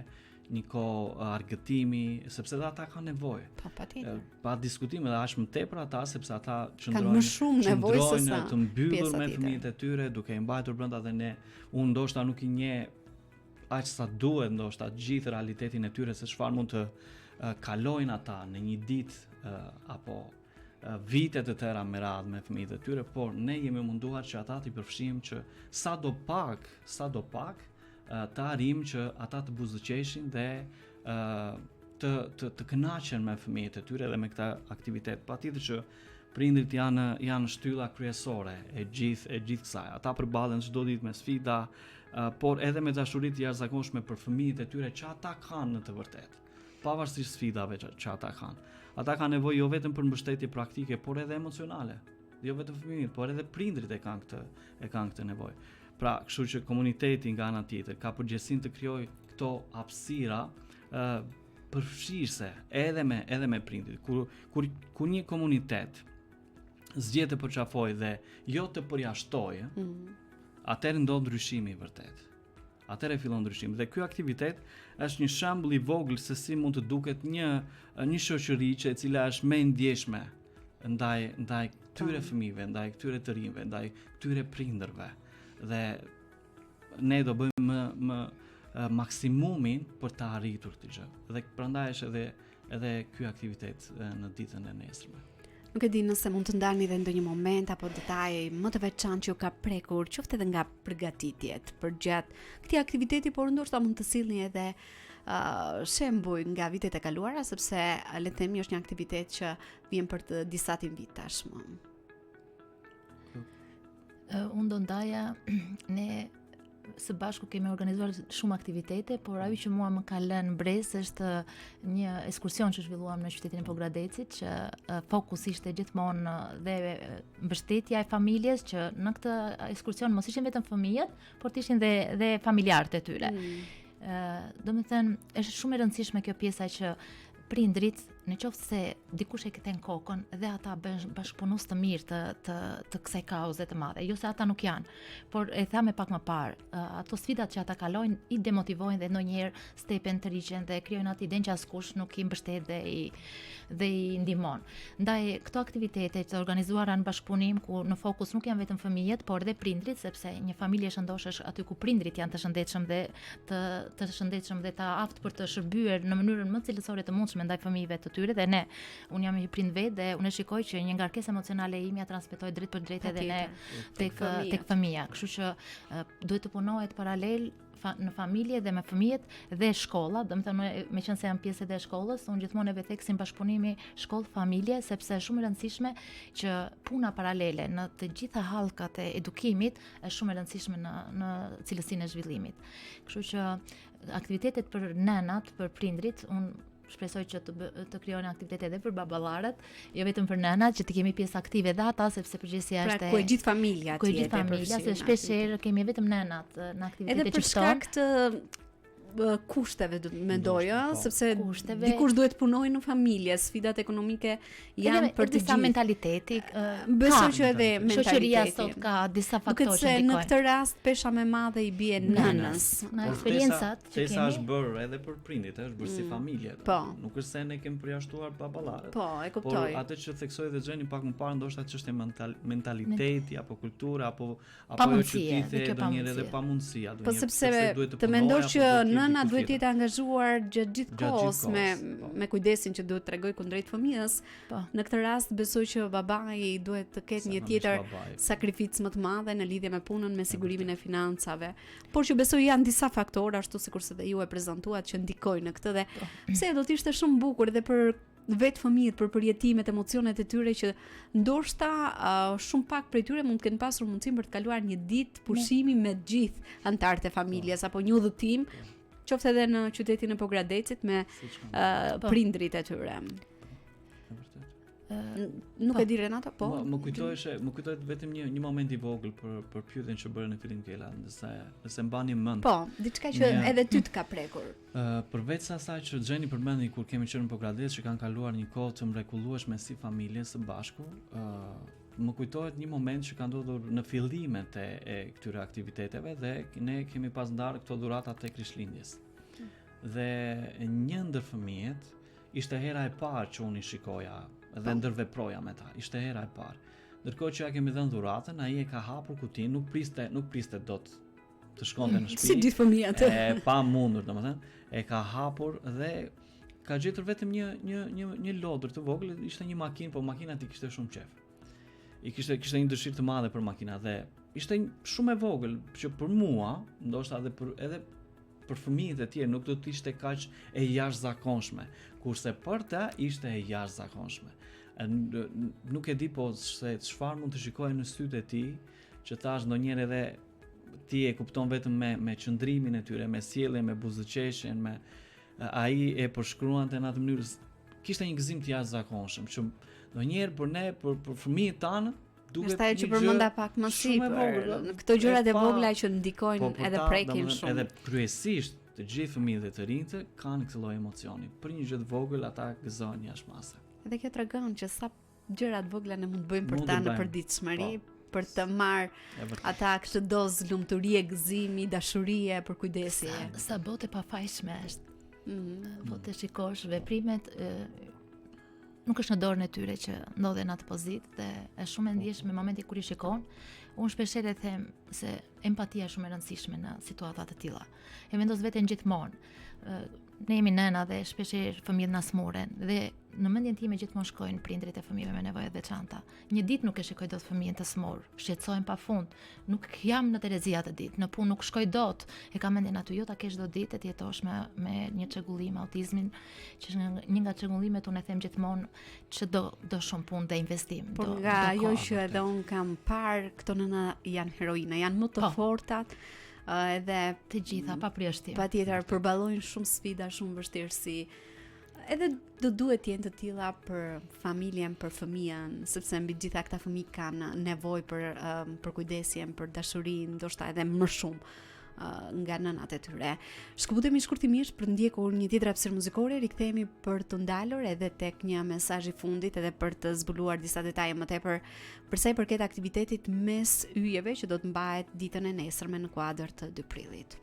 një kohë argëtimi, sepse dhe ata kanë nevojë. Patjetër. Pa diskutim edhe aq më tepër ata, sepse ata kanë më shumë nevojë se sa të mbyllur me fëmijët e tyre, duke i mbajtur brenda dhe ne, unë ndoshta nuk i njeh aq sa duhet ndoshta gjithë realitetin e tyre se çfarë mund të kalojnë ata në një ditë apo vite të tëra me radhë me fëmijët e tyre, por ne jemi munduar që ata t'i përfshijmë që sadopak të arrijmë që ata të buzëqeshin dhe të kënaqen me fëmijët e tyre dhe me këtë aktivitet. Patjetër që prindrit janë shtylla kryesore e gjithë kësaj. Ata përballen çdo ditë me sfida, por edhe me dashuri të jashtëzakonshme për fëmijët e tyre që ata kanë në të vërtetë. Pavarësisht sfidave që ata kanë. Ata kanë nevojë jo vetëm për mbështetje praktike, por edhe emocionale. Jo vetëm fëmijët, por edhe prindrit e kanë këtë nevojë. Pra, kështu që komuniteti nga ana tjetër ka përgjegjësinë të krijojë këto hapësira përfshirëse edhe me prindrit. Kur një komunitet zgjedh të përqafojë dhe jo të përjashtojë, atëherë ndodh ndryshimi i vërtet. atëherë fillon ndryshimi. Dhe ky aktivitet është një shembull i vogël se si mund të duket një shoqëri e cila është më e ndjeshme ndaj këtyre fëmijëve, ndaj këtyre të rinjve, ndaj këtyre prindërve. Dhe ne do bëjmë më maksimumin për të arritur këtë gjë. Dhe prandaj është edhe ky aktivitet në ditën e nesërme. Nuk e di nëse mund të ndani dhe ndonjë moment apo detaj më të veçantë që ju ka prekur, qoftë edhe nga përgatitjet për gjatë këtij aktiviteti, por ndoshta mund të sillni edhe shembuj nga vitet e kaluara, sepse le të themi është një aktivitet që vjen për të disa vite tashmë. Unë do ndaja ne së bashku kemi organizuar shumë aktivitete, por ajo që mua më ka lënë brez është një ekskursion që zhvilluam në qytetin e Pogradecit, që fokus ishte gjithmonë dhe mbështetja e familjes, që në këtë ekskursion mos ishin vetëm fëmijët, por të ishin dhe familjarët e tyre. Domethënë, është shumë e rëndësishme kjo pjesa që prindrit, në qoftë se dikush e këthen kokën dhe ata bëjnë bashkëpunues të mirë të kësaj kauze të madhe. Jo se ata nuk janë, por e thamë pak më parë, ato sfidat që ata kalojnë i demotivojnë dhe ndonjëherë stepen të riqen dhe krijojnë atë idenë që askush nuk i mbështet dhe i ndihmon. Ndaj këto aktivitete të organizuara në bashkëpunim ku në fokus nuk janë vetëm fëmijët, por edhe prindrit, sepse një familje shëndosh është aty ku prindrit janë të shëndetshëm dhe të shëndetshëm dhe të aftë për të shërbyer në mënyrën më cilësore të mundshme ndaj fëmijëve të tyre. Dhe unë jam një prind vetë dhe unë shikoj që një ngarkesë emocionale ime transmetoj drejt për drejt edhe ne tek fëmia. Kështu që duhet të punohet paralel në familje dhe me fëmijët dhe shkolla, domethënë me qenë se jam pjesë e shkollës, unë gjithmonë e veteksim bashkëpunimi shkollë-familje, sepse është shumë e rëndësishme që puna paralele në të gjitha hallkat e edukimit është shumë e rëndësishme në cilësinë e zhvillimit. Kështu që aktivitetet për nënat, për prindrit, unë shpresoj që të krijojnë aktivitete edhe për baballarët, jo vetëm për nënat, që të kemi pjesë aktive dhe ata, sepse përgjithësia është ku e gjithë familja ku e gjithë familja, se shpeshherë kemi vetëm nënat në aktivitete edhe për shkak të kushteve mendoj, sepse dikush duhet punojë në familje, sfidat ekonomike janë për të gjithë. Disa mentaliteti, besoj që edhe mentaliteti. Shoqëria sot ka disa faktorë që ndikojnë. Në këtë rast pesha më e madhe i bie nënës. Në eksperiencat që kemi. Është bërë edhe për prindit, është bërë si familje. Po. Nuk është se ne kemi përjashtuar baballarët. Po, e kuptoj. Por atë që theksoi dhe Xheni pak më parë, ndoshta çështje mentaliteti apo kultura apo ajo që ti the ndonjëherë edhe pamundësia, po sepse të mendosh që nëna duhet të jetë angazhuar gjatë gjithë kohës me kujdesin që duhet t'rregoj kundrejt fëmijës. Në këtë rast besoj që babai duhet të ketë një tjetër sakrificë më të madhe në lidhje me punën, me sigurimin e financave. Por që besoj janë disa faktorë, ashtu sikurse dhe ju e prezantuat, që ndikojnë në këtë dhe pse do të ishte shumë bukur edhe për vetë fëmijët, për përjetimet, emocionet e tyre që ndoshta shumë pak prej tyre mund të kenë pasur mundësinë për të kaluar një ditë pushimi me gjithë anëtarët e familjes apo një udhëtim, qoftë edhe në qytetin e Pogradecit me prindrit e tyre. Nuk e di Renata, po. Më kujtohet vetëm një moment i vogël për pyetjen që bëre në fillim Kela, nëse mbani mend. Po, diçka që edhe ty të ka prekur. Përveç asaj që Xheni përmendi kur kemi qenë në Pogradec, që kanë kaluar një kohë të mrekullueshme si familje së bashku, më kujtohet një moment që ka ndodhur në fillimet e këtyre aktiviteteve dhe ne kemi pas ndarë këto dhurata tek Krishtlindjes. Dhe një ndër fëmijët ishte hera e parë që unë i shikoja dhe ndërveproja me ta. Ishte hera e parë. Ndërkohë që ja kemi dhënë dhuratën, ai e ka hapur kutinë, nuk priste dot të shkonte në shtëpi. Si gjithë fëmijët. Pa mundur, domethënë, e ka hapur dhe ka gjetur vetëm një lodër të vogël, ishte një makinë, po makina ti kishte shumë qejf. Kishte një dëshirë të madhe për makina dhe ishte shumë e vogël që për mua, ndoshta edhe për fëmijët e tjerë nuk do të ishte kaq e jashtëzakonshme, kurse për ta ishte e jashtëzakonshme. Nuk e di po se çfarë mund të shikojë në sytë e tij, që thash ndonjëherë edhe ti e kupton vetëm me qëndrimin e tyre, me sjelljen, me buzëqeshjen, me ai e përshkruante në atë mënyrë, kishte një gëzim të jashtëzakonshëm, që ndonjëherë për ne, për fëmijët tanë, duket një gjë që përmenda pak më sipër, në këto gjërat e vogla që ndikojnë edhe prekin shumë. Edhe kryesisht të gjithë fëmijët e të rinjtë kanë këtë lloj emocioni. Për një gjë të vogël ata gëzojnë jashtë mase. Edhe kjo tregon që sa gjëra të vogla ne mund të bëjmë për ta në përditshmëri, për të marrë ata këtë dozë lumturie, gëzimi, dashurie për kujdesje. Sa botë e pafajshme është. Po të shikosh veprimet nuk është në dorën e tyre që ndodhen në atë pozitë dhe është shumë e ndjeshme në momentin kur i shikon. Unë shpeshherë them se empatia është shumë e rëndësishme në situata të tilla. E vendos veten gjithmonë. Ne jemi nëna dhe shpeshherë fëmijët na smuren dhe në mendjen time gjithmonë shkojnë prindrit e fëmijëve me nevoja të veçanta. Një ditë nuk e shikoj dot fëmijën të smur, shqetësohem pafund. Nuk jam në Terezia atë ditë, në punë nuk shkoj dot. E kam mendjen aty jo ta kesh çdo ditë të jetosh me një çrregullim autizmin, që është një nga çrregullimet unë e them gjithmonë që do shumë punë dhe investim. Por nga ajo që edhe unë kam parë, këto nëna janë heroina, janë më të fortat. Edhe të gjitha pa përjashtim. Patjetër përballojnë shumë sfida, shumë vështirësi. Edhe do duhet të jenë të tilla për familjen, për fëmijën, sepse mbi gjitha këta fëmijë kanë nevojë për kujdesjen, për dashurinë, ndoshta edhe më shumë nga nënat e tyre. Shkëputemi shkurtimisht për ndjekur një tjetër hapësirë muzikore, rikthehemi për të ndalur edhe tek një mesazh i fundit edhe për të zbuluar disa detaje më tepër për sa i përket aktivitetit mes yjeve që do të mbahet ditën e nesërme në kuadër të 2 prillit.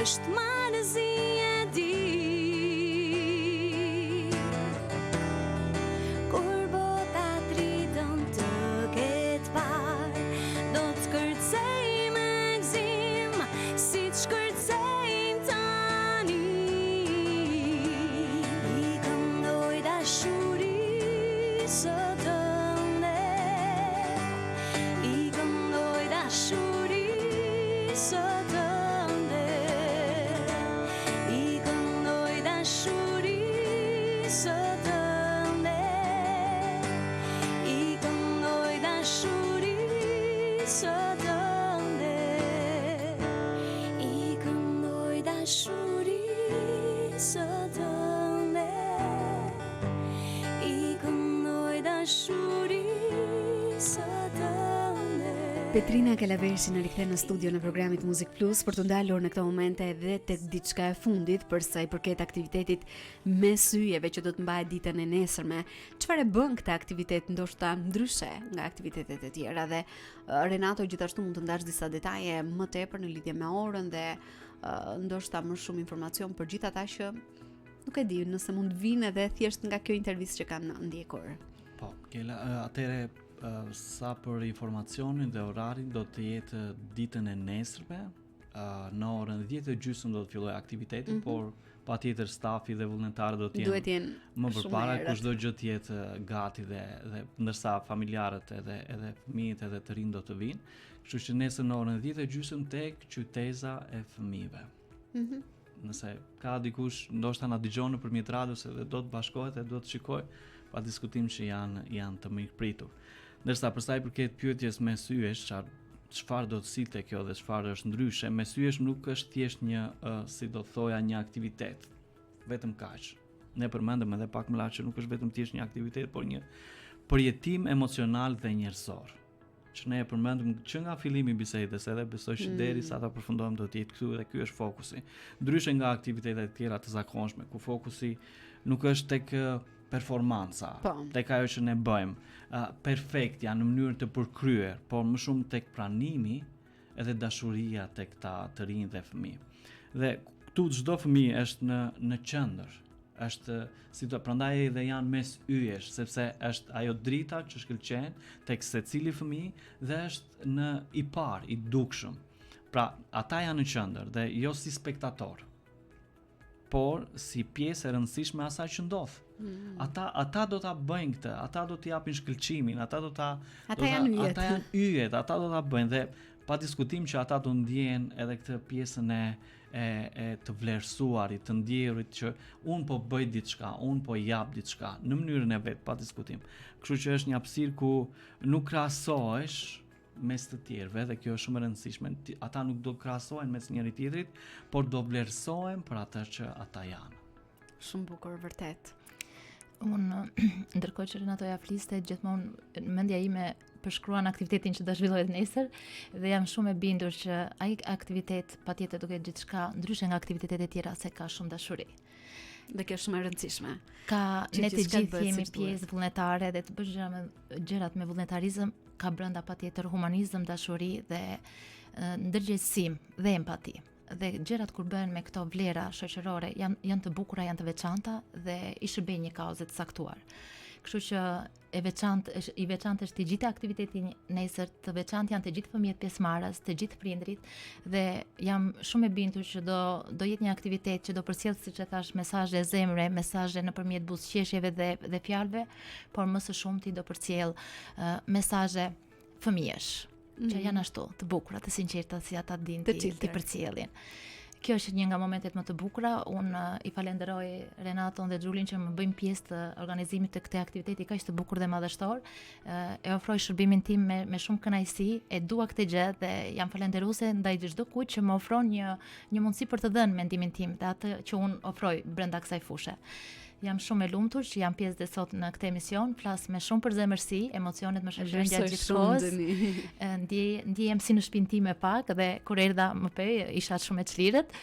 është marrëzi e di kur bota tridon të ketë parë do të kërcej me gzim si të shkërcejmë tani I këndoj dashuri sot ënde I këndoj dashuri sot ënde I këndoj dashuri sot ënde I këndoj dashuri sot ënde I këndoj dashuri sot ënde I këndoj dashuri sot ënde Petrina Kalavershi në rikthe në studio në programit Muzik Plus për të ndalur në këto momente edhe tek diçka e fundit për sa I përket aktivitetit mes yjeve që do të mbahet ditën e nesërme. Çfarë bën këtë aktivitet ndoshta ndryshe nga aktivitetet e tjera dhe Renato gjithashtu mund të ndash disa detaje më tepër në lidhje me orën dhe ndoshta më shumë informacion për gjithë ata që nuk e di nëse mund vinë edhe thjesht nga kjo intervistë që kanë ndjekur. Po, Kela, atëre sa për informacionin dhe orarin do të jetë ditën e nesërme, në orën 10:30 do të filloj aktivitetin, por patjetër stafi dhe vullnetarët do të Duhet jenë jenë më shumë përpara, herët. kushdo gjë të jetë gati dhe ndërsa familjarët edhe fëmijët edhe të rinë do të vinë. Kështu që nesër në orën 10:30 tek qyteza e fëmijëve. Nëse ka dikush ndoshta na dëgjon nëpërmjet radios edhe do të bashkohet e do të shikoj, pa diskutim që janë të mirëpritur. Ndërsa për sa i përket pyetjes me syesh, çfarë do të silte kjo dhe çfarë është ndryshe, me syesh nuk është thjesht një si do thoja një aktivitet, vetëm kaq. Ne përmendëm edhe pak më lart që nuk është vetëm thjesht një aktivitet, por një përjetim emocional dhe njerëzor. Që ne e përmendëm që nga fillimi i bisedës, edhe besoj që derisa ta përfundojmë do të jetë këtu dhe ky është fokusi. Ndryshe nga aktivitetet tjera të zakonshme, ku fokusi nuk është tek performanca, tek ajo që ne bëjmë, perfektja në mënyrë të përkryer, por më shumë tek pranimi edhe dashuria tek ta të rinj dhe fëmijë. Dhe këtu çdo fëmijë është në qendër. Është prandaj edhe janë mes yjesh, sepse është ajo drita që shkëlqen tek secili fëmijë dhe është në i parë, i dukshëm. Pra, ata janë në qendër dhe jo si spektator, por si pjesë e rëndësishme asaj që ndodh. Ata do ta bëjnë këtë, ata do t'i japin shkëlqimin, ata janë yjet, ata do ta bëjnë dhe pa diskutim që ata do ndjehen edhe këtë pjesën e të vlerësuarit, të ndjerit që unë po bëj diçka, unë po jap diçka në mënyrën e vet, pa diskutim. Kështu që është një hapësirë ku nuk krahasohesh mes të tjerëve dhe kjo është shumë e rëndësishme. Ata nuk do krahasohen mes njëri tjetrit, por do vlerësohen për atë që ata janë. Shumë bukur vërtet. Unë ndërkohë që Renatoja fliste, gjithmonë mendja ime përshkruan aktivitetin që do zhvillohet nesër dhe jam shumë e bindur që ai aktivitet patjetër do ketë gjithçka ndryshe nga aktivitetet e tjera, se ka shumë dashuri. Dhe kjo është shumë e rëndësishme. Ne të gjithë jemi pjesë vullnetare dhe të bësh gjërat me vullnetarizëm ka brenda patjetër humanizëm, dashuri dhe ndërgjegjësim dhe empati. Dhe gjërat kur bëhen me këto vlera shoqërore janë të bukura, janë të veçanta dhe i shërbejnë një kauze të saktuar. Kështu që i veçantë është të gjithë aktiviteti nesër, të veçantë janë të gjithë fëmijët pjesëmarrës, të gjithë prindrit dhe jam shumë e bindur që do jetë një aktivitet që do përcjell, siç e thash, mesazhe zemre, mesazhe nëpërmjet buzëqeshjeve dhe fjalëve, por më së shumti do përcjell mesazhe fëmijësh që janë ashtu të bukura, të sinqerta si ata din ti përcjellin. Kjo është një nga momentet më të bukura. Unë i falenderoj Renaton dhe Xhulin që më bëjmë pjesë të organizimit të këtij aktiviteti kaq të bukur dhe madhështor. E ofroj shërbimin tim me shumë kënaqësi, e dua këtë gjë dhe jam falënderuese ndaj çdo kujt që më ofron një mundësi për të dhënë mendimin tim dhe atë që unë ofroj brenda kësaj fushë. Jam shumë e lumtur që jam pjesë dhe sot në këtë emision, flas me shumë përzemërsi, emocionet më shoqërojnë gjatë gjithë kohës. Ndjehem si në shtëpinë time pak dhe kur erdha më isha shumë e çlirët.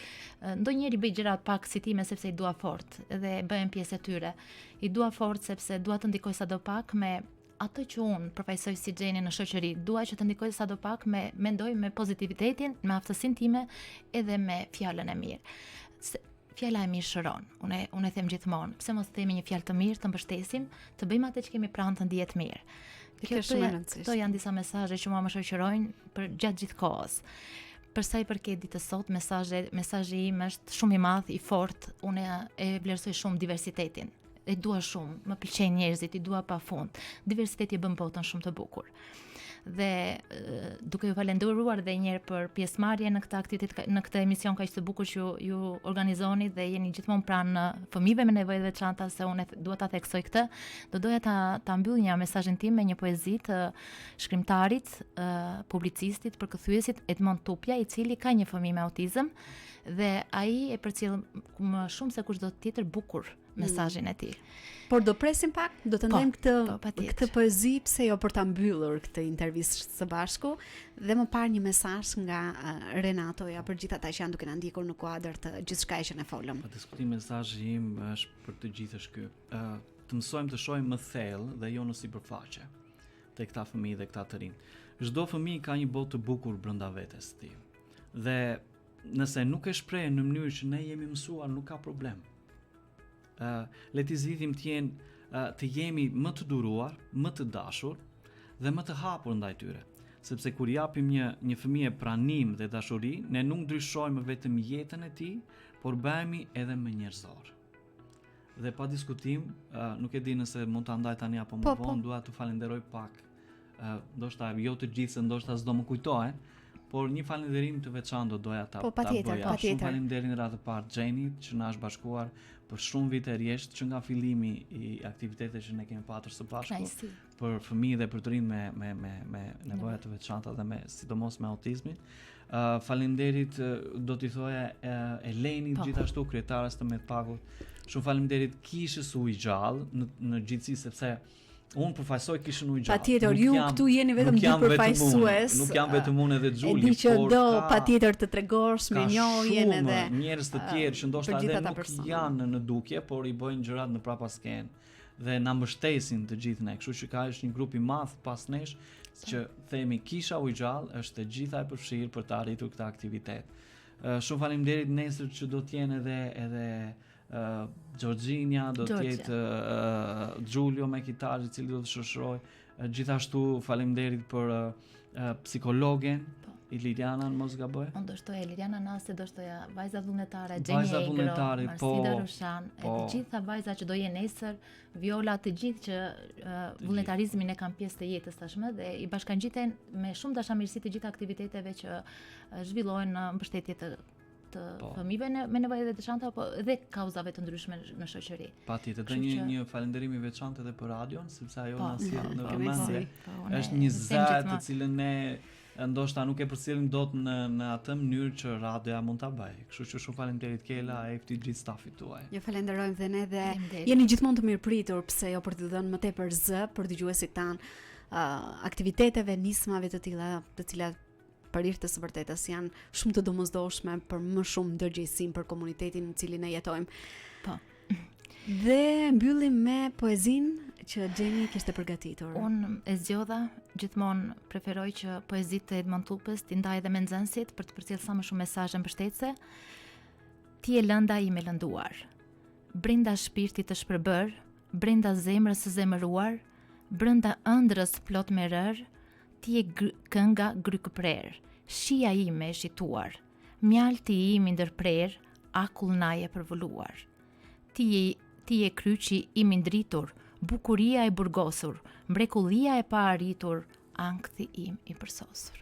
Ndonjëherë bëj gjërat pak si time sepse i dua fort dhe bëhem pjesë e tyre. I dua fort sepse dua të ndikoj sadopak me atë që unë përfaqësoj si Xheni në shoqëri. Dua që të ndikoj sadopak mendoj me pozitivitetin, me aftësinë time edhe me fjalën e mirë. Fjala e mirë shëron. Unë e them gjithmonë, pse mos themi një fjalë të mirë, të mbështesim, të bëjmë atë që kemi pranë të ndihet mirë. Këto janë disa mesazhe që mua më shoqërojnë për gjatë gjithë kohës. Për sa i përket ditës sot, mesazhi im është shumë i madh, i fortë. Unë e vlerësoj shumë diversitetin. E dua shumë, më pëlqejnë njerëzit, i dua pafund. Diversiteti bën botën shumë të bukur. Dhe duke ju falenderuar edhe një herë për pjesëmarrje në këtë aktivitet, në këtë emision kaq të bukur që ju organizoni dhe jeni gjithmonë pranë fëmijëve me nevoja të veçanta, se unë dua ta theksoj këtë, do doja ta mbyll një mesazhin tim me një poezi të shkrimtarit, publicistit, përkëthyesit Edmond Tupja, i cili ka një fëmijë me autizëm dhe ai e përcjell më shumë se kushdo tjetër bukur mesazhin e tij. Por do presim pak, do të ndajmë këtë poezi, pse jo për ta mbyllur këtë intervistë së bashku dhe më parë një mesazh nga Renatoja për gjithë ata që janë duke na ndjekur në kuadër të gjithçka që ne folëm. Pa diskutim, mesazhi im është për të gjithë është ky. Të mësojmë të shohim më thellë dhe jo në sipërfaqe te këta fëmijë dhe këta të rinj. Çdo fëmijë ka një botë të bukur brenda vetes së tij. Dhe nëse nuk e shpreh në mënyrë që ne jemi mësuar, nuk ka problem. Le t'i zgjidhim të jemi më të duruar, më të dashur dhe më të hapur ndaj tyre. Sepse kur japim një fëmijë pranim dhe dashuri, ne nuk ndryshojmë vetëm jetën e tij, por bëhemi edhe më njerëzor. Dhe pa diskutim, nuk e di nëse mund ta ndaj tani apo më vonë, dua të falenderoj pak. Ndoshta jo të gjithë, se ndoshta s'do më kujtohen, por një falënderim të veçantë doja ta patjetër. Shumë faleminderit në radhë të parë Xhenit që na është bashkuar për shumë vite rjesht, që nga fillimi i aktiviteteve që ne kemi pasur së bashku për fëmijë dhe për të rinë me nevoja të veçanta dhe sidomos me autizmin. Faleminderit do t'i thoja Elenit, gjithashtu kryetares të Medpakut. Shumë faleminderit kishës Ujë Gjallë në gjithësi, sepse unë përfaqësoj kishën Ujë Gjallë. Patjetër, ju këtu jeni vetëm dy përfaqësues. Nuk jam vetëm unë edhe Xhuli, por që do patjetër të tregosh me njohjen edhe njerëz të tjerë që ndoshta edhe nuk janë në dukje, por i bëjnë gjërat në prapaskenë dhe na mbështesin të gjithë ne. Kështu që është një grup i madh pas nesh që themi kisha Ujë Gjallë është të gjitha e përfshirë për të arritur këtë aktivitet. Shumë faleminderit nesër që do të jenë edhe Gjorgjinja, do të jetë Giulio me kitarë, i cili do të shoqëroj. Gjithashtu faleminderit për psikologen Iliriana, mos gaboj. Unë do shtoja Iliriana Nase, do shtoja vajza vullnetare Gjeni Egro, Marsida Rushan, e të gjitha vajza që do jenë nesër, Viola, të gjithë që vullnetarizmin e kanë pjesë të jetës tashmë dhe i bashkangjiten me shumë dashamirësi të gjitha aktiviteteve që zhvillohen në mbështetje të fëmijëve me nevoja të veçanta apo dhe kauzave të ndryshme në shoqëri. Patjetër, dhe një falënderim i veçantë edhe për radion, sepse ajo na sjell në vëmendje. Është një zë të cilën ne ndoshta nuk e përcjellim dot në atë mënyrë që radioja mund ta bëjë. Kështu që shumë faleminderit Kela, Efti, gjithë stafit tuaj. Ju falenderojmë dhe ne dhe jeni gjithmonë të mirëpritur, pse jo për të dhënë më tepër zë për dëgjuesit tan aktiviteteve, nismave të tilla, të cilat për hir të së vërtetës janë shumë të domosdoshme për më shumë ndërgjegjësim për komunitetin në cilin ne jetojmë. Po. Dhe mbyllim me poezinë që Gjeni kishte përgatitur. Unë e zgjodha, gjithmonë preferoj që poezitë të Edmond Tupës t'i ndaj edhe me nxënësit për të përcjellë sa më shumë mesazhe mbështetëse. Ti e lënda ime lënduar, brenda shpirtit të shpërbër, brenda zemrës së zemëruar, brenda ëndrës plot me rër, ti e kënga grykëprer, shia ime e shituar, mjalti im i ndërprer, akull naje përvuluar. Ti e kryqi im i ndritur, bukuria e burgosur, mrekullia e pa arritur, ankthi im i përsosur.